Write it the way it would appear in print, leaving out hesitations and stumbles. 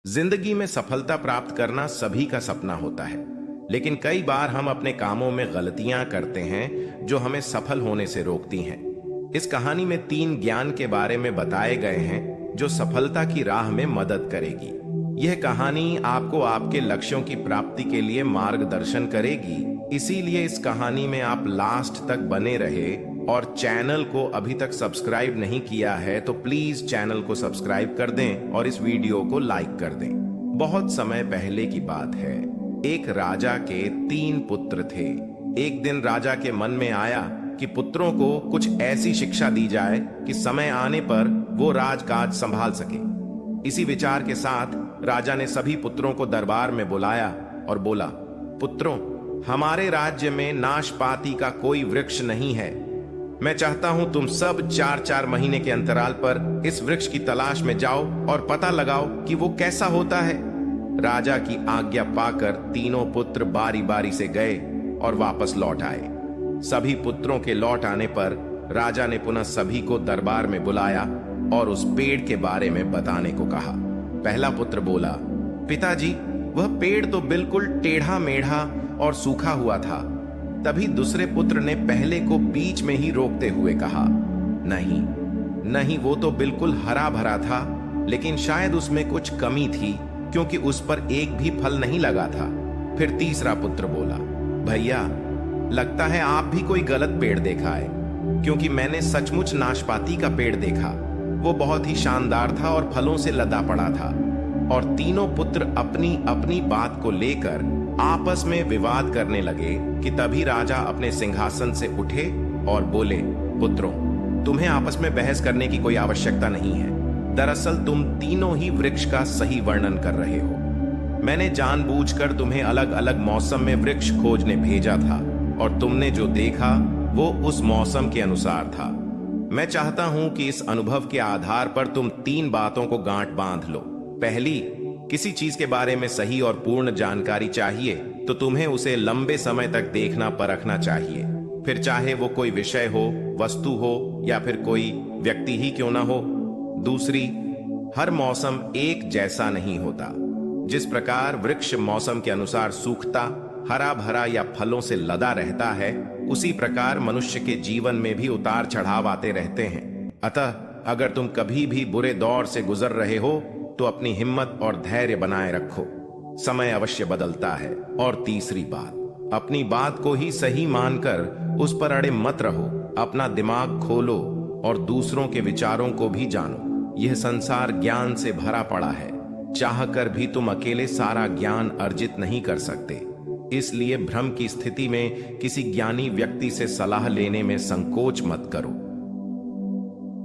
जिंदगी में सफलता प्राप्त करना सभी का सपना होता है, लेकिन कई बार हम अपने कामों में गलतियां करते हैं जो हमें सफल होने से रोकती हैं। इस कहानी में 3 ज्ञान के बारे में बताए गए हैं जो सफलता की राह में मदद करेगी। यह कहानी आपको आपके लक्ष्यों की प्राप्ति के लिए मार्गदर्शन करेगी, इसीलिए इस कहानी में आप लास्ट तक बने रहे। और चैनल को अभी तक सब्सक्राइब नहीं किया है तो प्लीज चैनल को सब्सक्राइब कर दें और इस वीडियो को लाइक कर दें। बहुत समय पहले की बात है, एक राजा के 3 पुत्र थे। एक दिन राजा के मन में आया कि पुत्रों को कुछ ऐसी शिक्षा दी जाए कि समय आने पर वो राजकाज संभाल सके। इसी विचार के साथ राजा ने सभी पुत्रों को दरबार में बुलाया और बोला, पुत्रों, हमारे राज्य में नाशपाती का कोई वृक्ष नहीं है। मैं चाहता हूं तुम सब 4-4 महीने के अंतराल पर इस वृक्ष की तलाश में जाओ और पता लगाओ कि वो कैसा होता है। राजा की आज्ञा पाकर तीनों पुत्र बारी बारी से गए और वापस लौट आए। सभी पुत्रों के लौट आने पर राजा ने पुनः सभी को दरबार में बुलाया और उस पेड़ के बारे में बताने को कहा। पहला पुत्र बोला, पिताजी, वह पेड़ तो बिल्कुल टेढ़ा मेढ़ा और सूखा हुआ था। तभी दूसरे पुत्र ने पहले को बीच में ही रोकते हुए कहा, नहीं नहीं, वो तो बिल्कुल हरा भरा था, लेकिन शायद उसमें कुछ कमी थी क्योंकि उस पर एक भी फल नहीं लगा था। फिर तीसरा पुत्र बोला, भैया, लगता है आप भी कोई गलत पेड़ देखा है, क्योंकि मैंने सचमुच नाशपाती का पेड़ देखा। वो बहुत ही शानदार था और फलों से लदा पड़ा था। और तीनों पुत्र अपनी अपनी बात को लेकर आपस में विवाद करने लगे कि तभी राजा अपने सिंहासन से उठे और बोले, पुत्रों, तुम्हें आपस में बहस करने की कोई आवश्यकता नहीं है। दरअसल तुम तीनों ही वृक्ष का सही वर्णन कर रहे हो। मैंने जानबूझकर तुम्हें अलग अलग मौसम में वृक्ष खोजने भेजा था और तुमने जो देखा वो उस मौसम के अनुसार था। मैं चाहता हूं कि इस अनुभव के आधार पर तुम 3 बातों को गांठ बांध लो। पहली, किसी चीज के बारे में सही और पूर्ण जानकारी चाहिए तो तुम्हें उसे लंबे समय तक देखना परखना चाहिए, फिर चाहे वो कोई विषय हो, वस्तु हो या फिर कोई व्यक्ति ही क्यों ना हो। दूसरी, हर मौसम एक जैसा नहीं होता। जिस प्रकार वृक्ष मौसम के अनुसार सूखता, हरा भरा या फलों से लदा रहता है, उसी प्रकार मनुष्य के जीवन में भी उतार चढ़ाव आते रहते हैं। अतः अगर तुम कभी भी बुरे दौर से गुजर रहे हो तो अपनी हिम्मत और धैर्य बनाए रखो, समय अवश्य बदलता है। और तीसरी बात, अपनी बात को ही सही मानकर उस पर अड़े मत रहो। अपना दिमाग खोलो और दूसरों के विचारों को भी जानो। यह संसार ज्ञान से भरा पड़ा है, चाहकर भी तुम अकेले सारा ज्ञान अर्जित नहीं कर सकते। इसलिए भ्रम की स्थिति में किसी ज्ञानी व्यक्ति से सलाह लेने में संकोच मत करो।